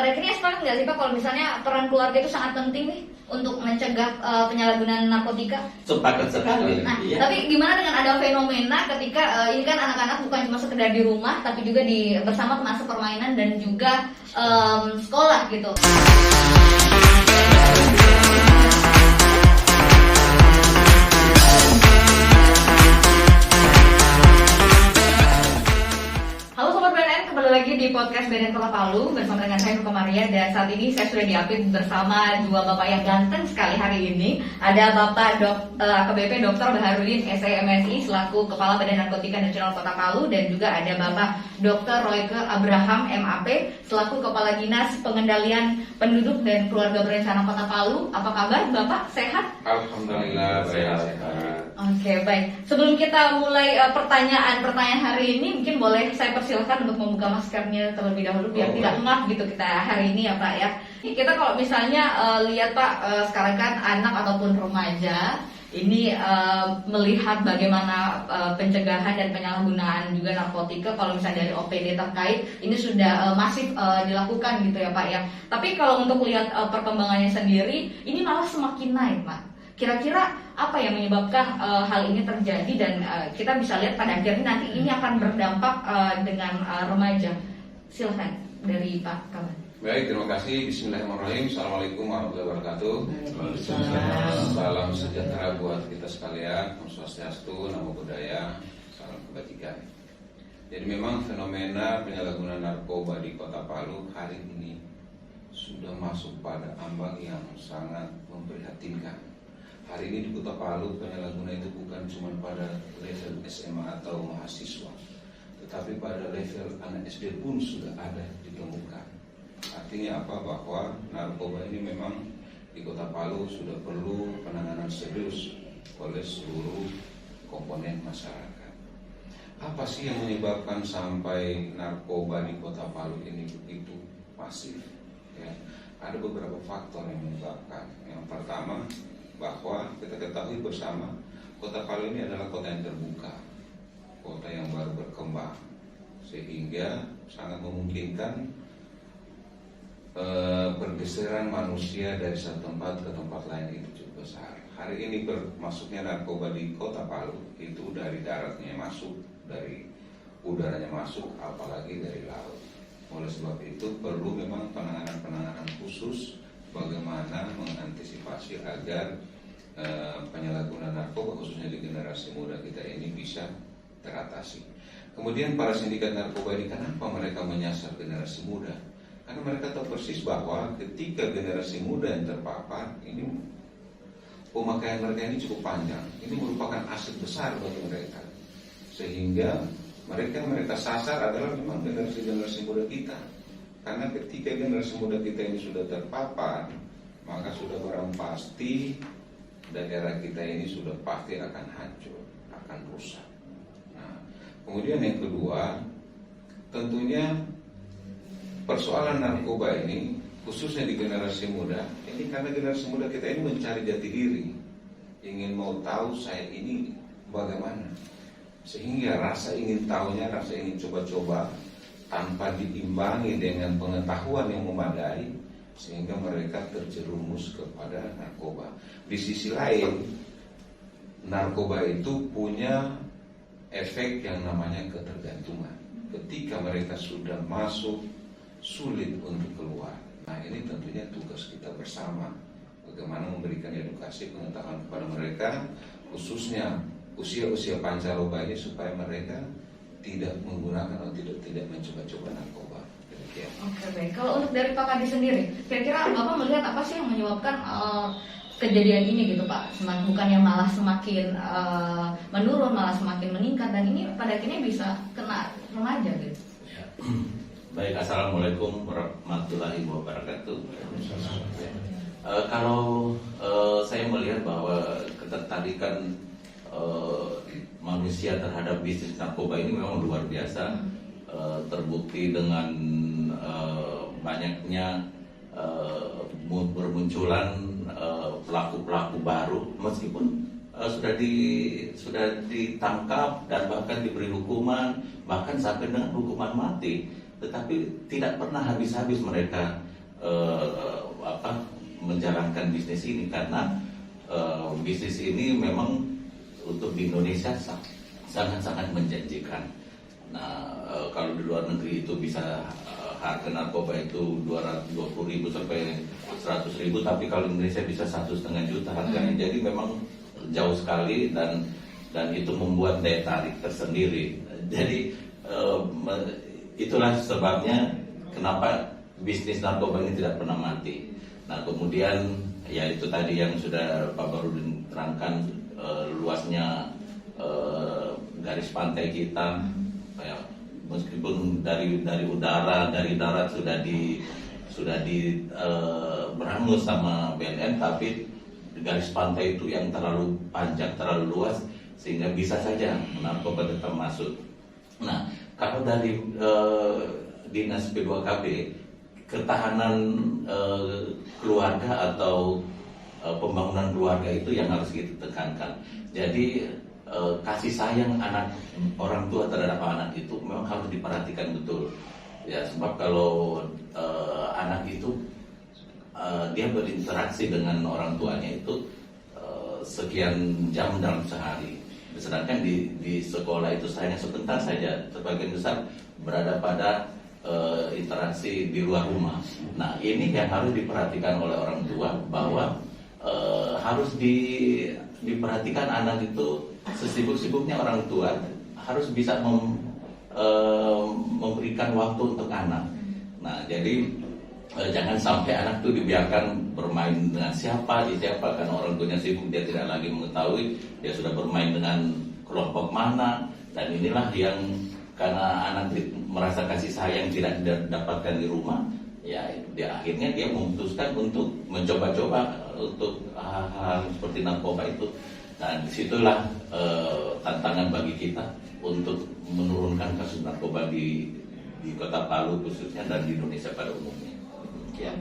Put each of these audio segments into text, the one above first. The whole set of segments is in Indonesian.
pada akhirnya sepakat nggak sih Pak kalau misalnya peran keluarga itu sangat penting nih untuk mencegah penyalahgunaan narkotika? Sepakat sekali. Nah, Iya. tapi gimana dengan ada fenomena ketika ini kan anak-anak bukan cuma sekedar di rumah, tapi juga di bersama teman sepermainan dan juga sekolah gitu. Halo Sobat BNN, kembali lagi di podcast BNN Kota Palu bersama dengan saya Nuka Maria, dan saat ini saya sudah diapit bersama dua bapak yang ganteng sekali hari ini. Ada Bapak AKBP Dr. Baharudin SIMSI selaku Kepala Badan Narkotika Nasional Kota Palu, dan juga ada Bapak Dr. Royke Abraham MAP selaku Kepala Dinas Pengendalian Penduduk dan Keluarga Berencana Kota Palu. Apa kabar Bapak? Sehat? Alhamdulillah sehat. Oke, baik. Sebelum kita mulai pertanyaan hari ini, mungkin boleh saya persilahkan untuk membuka maskernya terlebih dahulu biar tidak ngap gitu kita hari ini ya Pak ya. Kita kalau misalnya lihat Pak, sekarang kan anak ataupun remaja ini melihat bagaimana pencegahan dan penyalahgunaan juga narkotika, kalau misalnya dari OPD terkait ini sudah masif dilakukan gitu ya Pak ya. Tapi kalau untuk lihat perkembangannya sendiri, ini malah semakin naik Pak. Kira-kira apa yang menyebabkan hal ini terjadi, dan kita bisa lihat pada akhirnya nanti ini akan berdampak dengan remaja. Silahkan dari Pak Kaban. Baik, terima kasih. Bismillahirrahmanirrahim. Assalamualaikum warahmatullahi wabarakatuh. Salam sejahtera buat kita sekalian. Om Swastiastu, Namo Buddhaya, salam kebajikan. Jadi memang fenomena penyalahgunaan narkoba di Kota Palu hari ini sudah masuk pada ambang yang sangat memprihatinkan. Hari ini di Kota Palu penyalahgunaan itu bukan cuma pada level SMA atau mahasiswa, tetapi pada level anak SD pun sudah ada ditemukan. Artinya apa? Bahwa narkoba ini memang di Kota Palu sudah perlu penanganan serius oleh seluruh komponen masyarakat. Apa sih yang menyebabkan sampai narkoba di Kota Palu ini begitu masif? Ya, ada beberapa faktor yang menyebabkan. Yang pertama, bahwa kita ketahui bersama Kota Palu ini adalah kota yang terbuka, kota yang baru berkembang, sehingga sangat memungkinkan pergeseran manusia dari satu tempat ke tempat lain itu cukup besar. Hari ini masuknya narkoba di Kota Palu itu dari daratnya masuk, dari udaranya masuk, apalagi dari laut. Oleh sebab itu perlu memang penanganan khusus bagaimana mengantisipasi agar penyalahgunaan narkoba khususnya di generasi muda kita ini bisa teratasi. Kemudian para sindikat narkoba ini, kenapa mereka menyasar generasi muda? Karena mereka tahu persis bahwa ketika generasi muda yang terpapar ini, pemakaian mereka ini cukup panjang. Ini merupakan aset besar bagi mereka, sehingga mereka sasar adalah memang generasi muda kita. Karena ketika generasi muda kita ini sudah terpapar, maka sudah barang pasti daerah kita ini sudah pasti akan hancur, akan rusak. Nah, kemudian yang kedua, tentunya persoalan narkoba ini khususnya di generasi muda ini, karena generasi muda kita ini mencari jati diri, ingin mau tahu saya ini bagaimana, sehingga rasa ingin tahunya, rasa ingin coba-coba tanpa diimbangi dengan pengetahuan yang memadai, sehingga mereka terjerumus kepada narkoba. Di sisi lain, narkoba itu punya efek yang namanya ketergantungan. Ketika mereka sudah masuk, sulit untuk keluar. Nah, ini tentunya tugas kita bersama, bagaimana memberikan edukasi pengetahuan kepada mereka, khususnya usia-usia pancaroba ini, supaya mereka tidak menggunakan atau tidak mencoba-coba narkoba. Oke, baik. Kalau untuk dari Pak Kadi sendiri, kira-kira Bapak melihat apa sih yang menyebabkan kejadian ini gitu Pak? Bukannya malah semakin menurun, malah semakin meningkat, dan ini pada akhirnya bisa kena remaja gitu. Ya. Baik, assalamualaikum warahmatullahi wabarakatuh. Kalau saya melihat bahwa ketertarikan manusia terhadap bisnis narkoba ini memang luar biasa. Terbukti dengan banyaknya bermunculan pelaku-pelaku baru, meskipun sudah ditangkap dan bahkan diberi hukuman, bahkan sampai dengan hukuman mati, tetapi tidak pernah habis-habis mereka menjalankan bisnis ini, karena bisnis ini memang untuk di Indonesia sangat-sangat menjanjikan. Nah, kalau di luar negeri itu bisa harga narkoba itu 220.000 sampai 100.000, tapi kalau Indonesia bisa 1,5 juta harganya. Jadi memang jauh sekali, dan itu membuat daya tarik tersendiri. Jadi itulah sebabnya kenapa bisnis narkoba ini tidak pernah mati. Nah, kemudian ya itu tadi yang sudah Pak Barudin terangkan, luasnya garis pantai kita, ya, meskipun dari udara, dari darat sudah berangus sama BNN, tapi garis pantai itu yang terlalu panjang, terlalu luas, sehingga bisa saja narkoba tetap masuk. Nah, kalau dari Dinas P2KB, ketahanan keluarga atau pembangunan keluarga itu yang harus kita tekankan. Jadi kasih sayang orang tua terhadap anak itu memang harus diperhatikan betul. Ya, sebab kalau anak itu dia berinteraksi dengan orang tuanya itu sekian jam dalam sehari. Sedangkan di sekolah itu hanya sebentar saja, sebagian besar berada pada interaksi di luar rumah. Nah, ini yang harus diperhatikan oleh orang tua, bahwa harus diperhatikan anak itu sesibuk-sibuknya orang tua harus bisa memberikan waktu untuk anak. Nah, jadi jangan sampai anak itu dibiarkan bermain dengan siapa, karena orang tuanya sibuk, dia tidak lagi mengetahui dia sudah bermain dengan kelompok mana. Dan inilah yang karena anak merasa kasih sayang tidak didapatkan di rumah, ya akhirnya dia memutuskan untuk mencoba-coba untuk hal-hal seperti narkoba itu. Dan disitulah tantangan bagi kita untuk menurunkan kasus narkoba di Kota Palu khususnya, dan di Indonesia pada umumnya. Ya.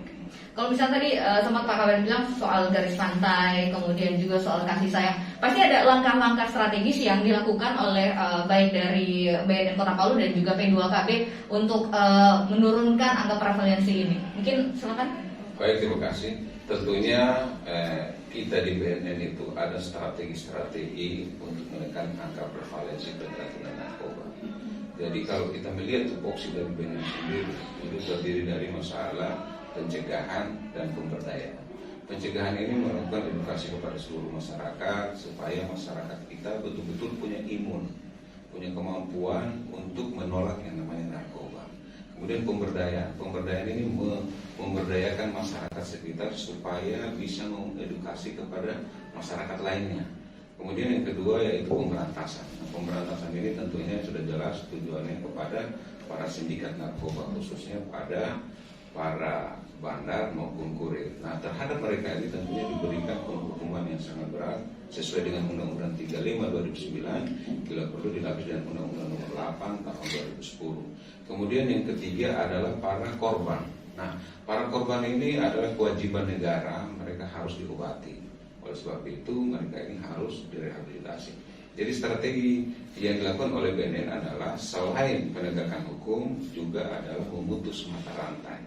Kalau misalnya tadi sempat Pak Kabar bilang soal garis pantai, kemudian juga soal kasih sayang, pasti ada langkah-langkah strategis yang dilakukan oleh baik dari BNN Kota Palu dan juga P2KB untuk menurunkan angka prevalensi ini. Mungkin silakan. Baik, terima kasih. Tentunya kita di BNN itu ada strategi-strategi untuk menekan angka prevalensi keracunan narkoba. Jadi kalau kita melihat tupoksi dari BNN sendiri, itu terdiri dari masalah pencegahan dan pemberdayaan. Pencegahan ini melakukan edukasi kepada seluruh masyarakat supaya masyarakat kita betul-betul punya imun, punya kemampuan untuk menolak yang namanya narkoba. Kemudian pemberdayaan ini memberdayakan masyarakat sekitar supaya bisa mengedukasi kepada masyarakat lainnya. Kemudian yang kedua yaitu pemberantasan. Pemberantasan ini tentunya sudah jelas tujuannya kepada para sindikat narkoba, khususnya pada para bandar maupun kurir. Nah, terhadap mereka ini tentunya diberikan hukuman yang sangat berat sesuai dengan Undang-Undang 35 2009, bila perlu dilapis dengan Undang-Undang Nomor 8 tahun 2010. Kemudian yang ketiga adalah para korban. Nah, para korban ini adalah kewajiban negara, mereka harus diobati. Oleh sebab itu mereka ini harus direhabilitasi. Jadi strategi yang dilakukan oleh BNN adalah selain penegakan hukum juga adalah memutus mata rantai.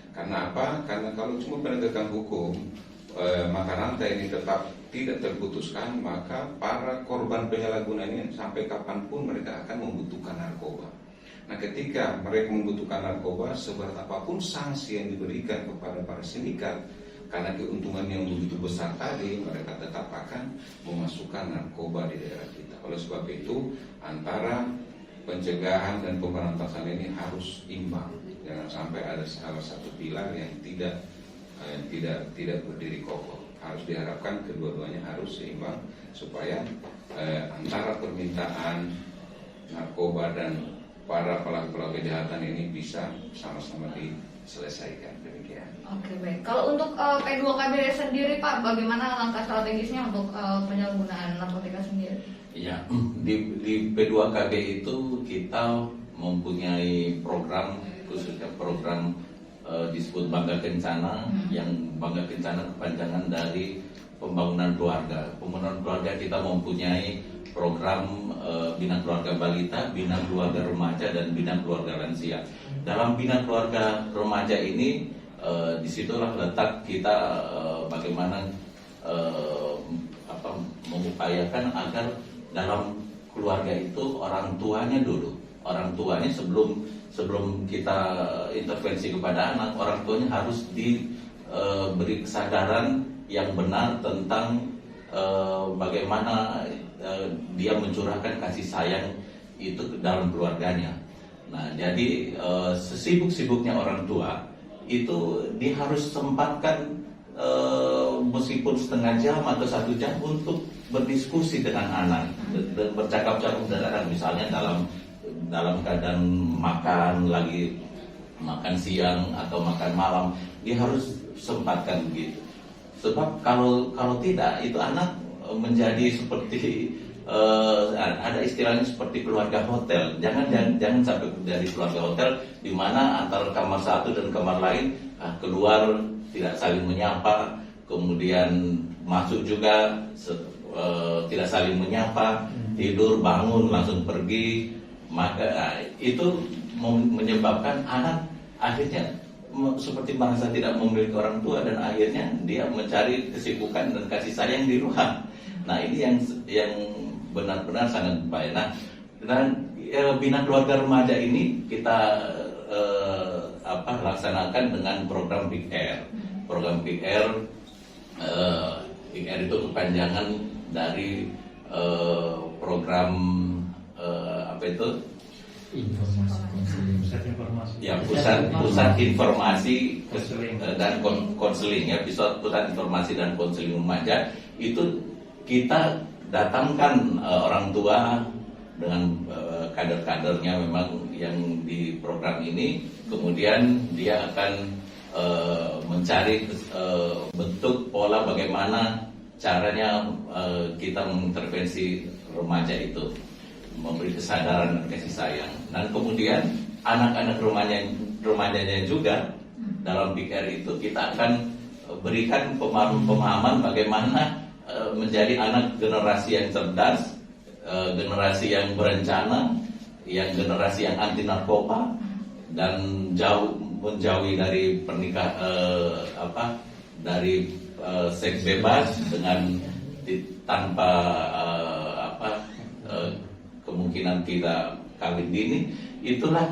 Karena apa? Karena kalau cuma penegakan hukum, mata rantai ini tetap tidak terputuskan, maka para korban penyalahgunaan ini sampai kapanpun mereka akan membutuhkan narkoba. Nah, ketika mereka membutuhkan narkoba, seberat apapun sanksi yang diberikan kepada para sindikat, karena keuntungan yang begitu besar tadi, mereka tetap akan memasukkan narkoba di daerah kita. Oleh sebab itu, antara pencegahan dan pemberantasan ini harus imbang. Jangan sampai ada salah satu pilar yang tidak berdiri kokoh. Harus diharapkan kedua-duanya harus seimbang supaya antara permintaan narkoba dan para pelaku-pelaku kejahatan ini bisa sama-sama diselesaikan. Demikian. Oke, baik. Kalau untuk P2KB sendiri, Pak, bagaimana langkah strategisnya untuk penyalahgunaan narkotika sendiri? Ya, di P2KB itu kita mempunyai program, khususnya program disebut Bangga Kencana, yang Bangga Kencana kepanjangan dari pembangunan keluarga. Pembangunan keluarga kita mempunyai program Bina Keluarga Balita, Bina Keluarga Remaja, dan Bina Keluarga Lansia. Dalam Bina Keluarga Remaja ini disitulah letak kita bagaimana mengupayakan agar dalam keluarga itu orang tuanya sebelum kita intervensi kepada anak, orang tuanya harus diberi kesadaran yang benar tentang bagaimana dia mencurahkan kasih sayang itu ke dalam keluarganya. Nah, jadi sesibuk-sibuknya orang tua itu dia harus sempatkan meskipun setengah jam atau 1 jam untuk berdiskusi dengan anak dan bercakap-cakap dengan anak, misalnya dalam keadaan makan siang atau makan malam, dia harus sempatkan begitu. Sebab kalau tidak, itu anak menjadi seperti ada istilahnya seperti keluarga hotel. Jangan sampai dari keluarga hotel di mana antara kamar satu dan kamar lain keluar tidak saling menyapa, kemudian masuk juga tidak saling menyapa, tidur bangun langsung pergi. Maka itu menyebabkan anak akhirnya seperti merasa tidak memiliki orang tua dan akhirnya dia mencari kesibukan dan kasih sayang di luar. Nah, ini yang benar-benar sangat bahaya. Nah, dan bina keluarga remaja ini kita laksanakan dengan program Big Air. Program Big Air itu kepanjangan dari program pusat informasi dan konseling ya, pusat informasi dan konseling remaja. Itu kita datangkan orang tua dengan kader-kadernya memang yang di program ini, kemudian dia akan mencari bentuk pola bagaimana caranya kita mengintervensi remaja itu, memberi kesadaran dan kasih sayang. Dan kemudian anak-anak remajanya juga dalam Big Air itu kita akan berikan pemahaman bagaimana menjadi anak generasi yang cerdas, generasi yang berencana, yang generasi yang anti narkoba dan menjauhi dari dari seks bebas dengan tanpa kemungkinan kita kawin dini. Itulah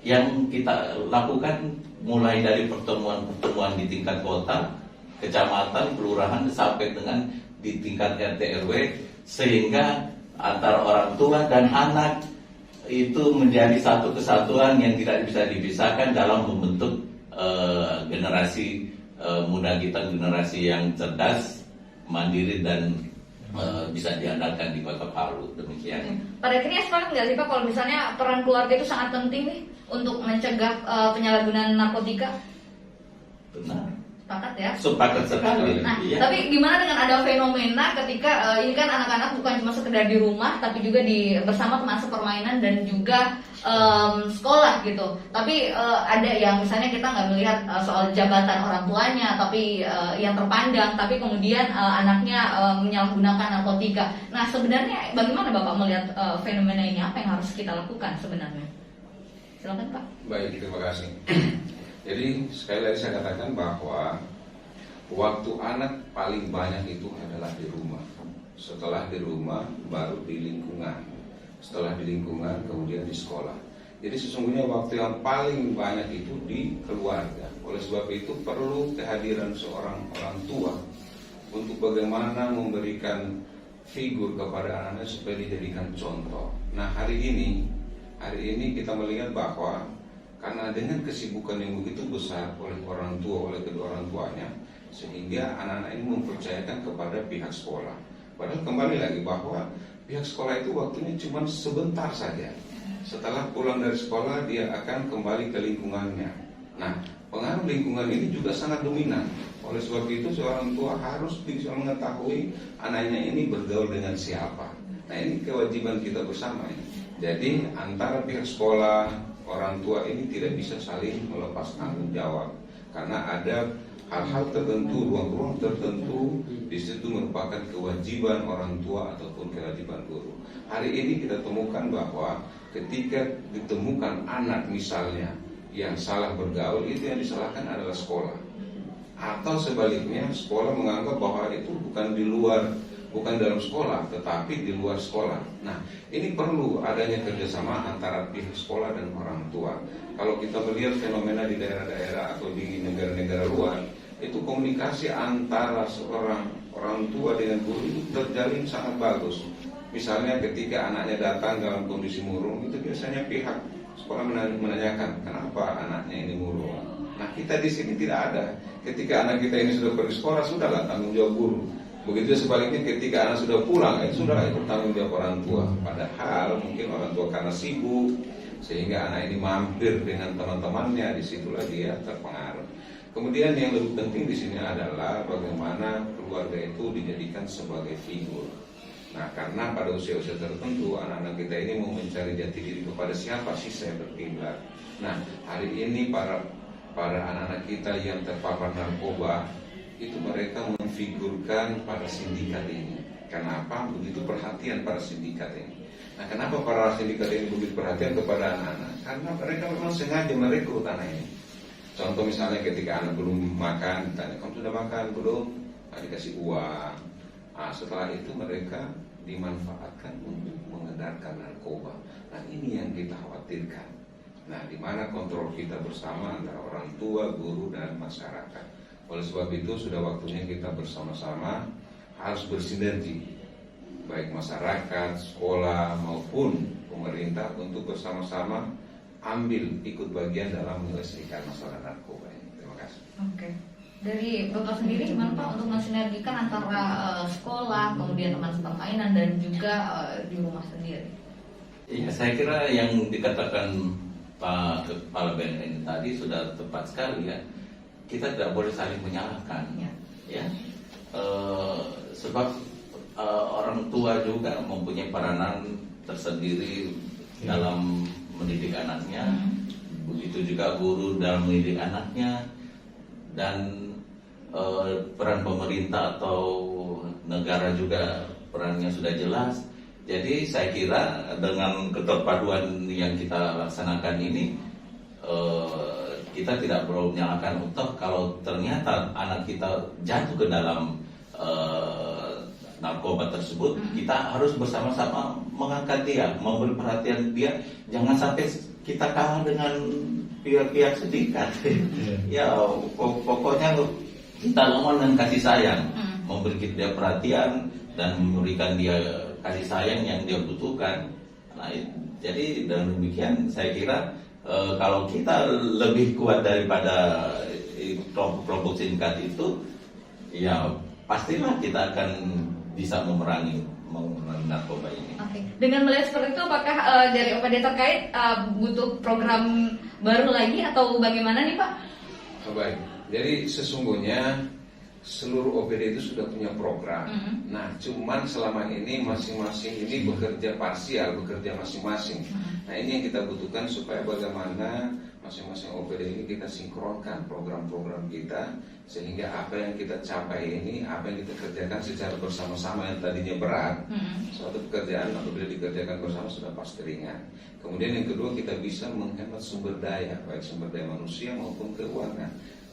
yang kita lakukan mulai dari pertemuan di tingkat kota, kecamatan, kelurahan sampai dengan di tingkat RT RW, sehingga antara orang tua dan anak itu menjadi satu kesatuan yang tidak bisa dipisahkan dalam membentuk generasi muda kita, generasi yang cerdas, mandiri dan bisa diandalkan di Kota Palu. Demikian. Pada akhirnya sepakat nggak sih Pak kalau misalnya peran keluarga itu sangat penting nih untuk mencegah penyalahgunaan narkotika? Benar. Sepakat ya? Sepakat sekali. Nah, iya. Tapi gimana dengan ada fenomena ketika ini kan anak-anak bukan cuma sekedar di rumah, tapi juga bersama teman sepermainan dan juga sekolah gitu. Tapi ada yang misalnya kita nggak melihat soal jabatan orang tuanya, tapi yang terpandang, tapi kemudian anaknya menyalahgunakan narkotika. Nah, sebenarnya bagaimana Bapak melihat fenomena ini? Apa yang harus kita lakukan sebenarnya? Silakan Pak. Baik, terima kasih. Jadi sekali lagi saya katakan bahwa waktu anak paling banyak itu adalah di rumah. Setelah di rumah baru di lingkungan. Setelah di lingkungan kemudian di sekolah. Jadi sesungguhnya waktu yang paling banyak itu di keluarga. Oleh sebab itu perlu kehadiran seorang orang tua untuk bagaimana memberikan figur kepada anak-anak supaya dijadikan contoh. Nah, hari ini kita melihat bahwa karena dengan kesibukan yang begitu besar oleh orang tua, oleh kedua orang tuanya, sehingga anak-anak ini mempercayakan kepada pihak sekolah. Padahal kembali lagi bahwa pihak sekolah itu waktunya cuma sebentar saja. Setelah pulang dari sekolah dia akan kembali ke lingkungannya. Nah, pengaruh lingkungan ini juga sangat dominan. Oleh sebab itu seorang tua harus bisa mengetahui anaknya ini bergaul dengan siapa. Nah, ini kewajiban kita bersama ini. Jadi antara pihak sekolah, orang tua ini tidak bisa saling melepas tanggung jawab karena ada hal-hal tertentu, ruang-ruang tertentu di situ merupakan kewajiban orang tua ataupun kewajiban guru. Hari ini kita temukan bahwa ketika ditemukan anak misalnya yang salah bergaul, itu yang disalahkan adalah sekolah. Atau sebaliknya, sekolah menganggap bahwa itu bukan di luar, bukan dalam sekolah, tetapi di luar sekolah. Nah, ini perlu adanya kerjasama antara pihak sekolah dan orang tua. Kalau kita melihat fenomena di daerah-daerah atau di negara-negara luar, itu komunikasi antara seorang orang tua dengan guru itu terjalin sangat bagus. Misalnya ketika anaknya datang dalam kondisi murung, itu biasanya pihak sekolah menanyakan kenapa anaknya ini murung. Nah, kita di sini tidak ada. Ketika anak kita ini sudah pergi sekolah, sudahlah tanggung jawab guru. Begitu sebaliknya ketika anak sudah pulang, sudahlah itu tanggung jawab orang tua. Padahal mungkin orang tua karena sibuk, sehingga anak ini mampir dengan teman-temannya, disitulah dia terpengaruh. Kemudian yang lebih penting di sini adalah bagaimana keluarga itu dijadikan sebagai figur. Nah, karena pada usia-usia tertentu anak-anak kita ini mau mencari jati diri kepada siapa sih saya berkiblat. Nah, hari ini para anak-anak kita yang terpapar narkoba itu mereka memfigurkan para sindikat ini. Kenapa begitu perhatian para sindikat ini? Nah, kenapa para sindikat ini begitu perhatian kepada anak-anak? Karena mereka memang sengaja merekrut anak ini. Contoh misalnya ketika anak belum makan, ditanya, kamu sudah makan belum? Nah, dikasih uang. Nah, setelah itu mereka dimanfaatkan untuk mengedarkan narkoba. Nah, ini yang kita khawatirkan. Nah, di mana kontrol kita bersama antara orang tua, guru, dan masyarakat. Oleh sebab itu sudah waktunya kita bersama-sama harus bersinergi, baik masyarakat, sekolah maupun pemerintah untuk bersama-sama ambil ikut bagian dalam menyelesaikan masalah narkoba ini. Terima kasih. Oke. Dari Bapak sendiri gimana Pak untuk mensinergikan antara sekolah, kemudian teman permainan dan juga di rumah sendiri? Ya, saya kira yang dikatakan Pak Kepala BNN tadi sudah tepat sekali ya. Kita tidak boleh saling menyalahkan, ya. Sebab orang tua juga mempunyai peranan tersendiri dalam mendidik anaknya, begitu juga guru dalam mendidik anaknya, dan peran pemerintah atau negara juga perannya sudah jelas. Jadi saya kira dengan keterpaduan yang kita laksanakan ini, kita tidak perlu menyalahkan untuk kalau ternyata anak kita jatuh ke dalam narkoba tersebut, kita harus bersama-sama mengangkat dia, memberi perhatian dia, jangan sampai kita kalah dengan pihak-pihak sindikat. Ya, pokoknya kita lawan dengan kasih sayang, memberi dia perhatian dan memberikan dia kasih sayang yang dia butuhkan. Nah, jadi dengan demikian saya kira kalau kita lebih kuat daripada kelompok sindikat itu, ya pastilah kita akan bisa memerangi narkoba ini. Oke. Dengan melihat seperti itu, apakah dari OPD terkait butuh program baru lagi atau bagaimana nih Pak? Baik. Jadi sesungguhnya seluruh OPD itu sudah punya program. Nah, cuman selama ini masing-masing ini bekerja parsial, bekerja masing-masing. Nah, ini yang kita butuhkan supaya bagaimana masing-masing OPD ini kita sinkronkan program-program kita, sehingga apa yang kita capai ini, apa yang kita kerjakan secara bersama-sama yang tadinya berat, suatu pekerjaan apabila dikerjakan bersama sudah pasti ringan. Kemudian yang kedua, kita bisa menghemat sumber daya, baik sumber daya manusia maupun keuangan.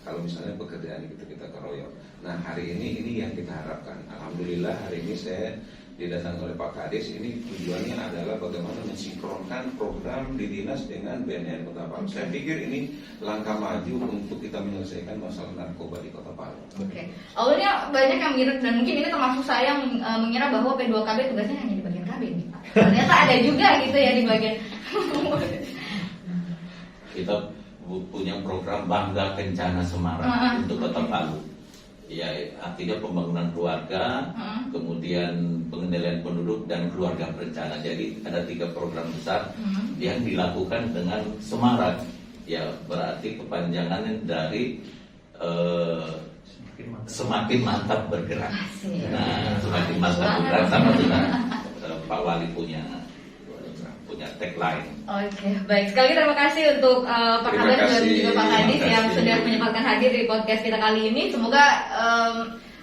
Kalau misalnya pekerjaan kita keroyok. Nah, hari ini yang kita harapkan. Alhamdulillah hari ini saya didatangi oleh Pak Kades. Ini tujuannya adalah bagaimana mensinkronkan program di dinas dengan BNN Kota Palu. Saya pikir ini langkah maju untuk kita menyelesaikan masalah narkoba di Kota Palu. Oke. Awalnya banyak yang mengira, dan mungkin ini termasuk saya mengira bahwa P2KB tugasnya hanya di bagian KB nih Pak. Ternyata ada juga gitu ya di bagian. Kita punya program Bangga Kencana Semarang untuk Kota Palu. Ya, artinya pembangunan keluarga, kemudian pengendalian penduduk dan keluarga berencana. Jadi ada 3 program besar yang dilakukan dengan Semarang. Ya, berarti kepanjangannya dari semakin mantap bergerak. Nah, semakin mantap bergerak sama dengan Pak Wali punya tagline. Oke, baik. Sekali lagi terima kasih untuk Pak Kabar dan juga Pak Kadis yang sudah menyempatkan hadir di podcast kita kali ini. Semoga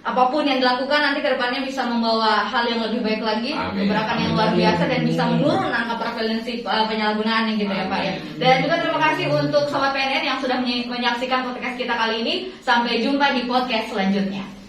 apapun yang dilakukan nanti ke depannya bisa membawa hal yang lebih baik lagi, Amin. gebrakan yang luar biasa dan bisa menurun angka prevalensi penyalahgunaan gitu ya Pak ya. Dan juga terima kasih untuk Sobat PNN yang sudah menyaksikan podcast kita kali ini. Sampai jumpa di podcast selanjutnya.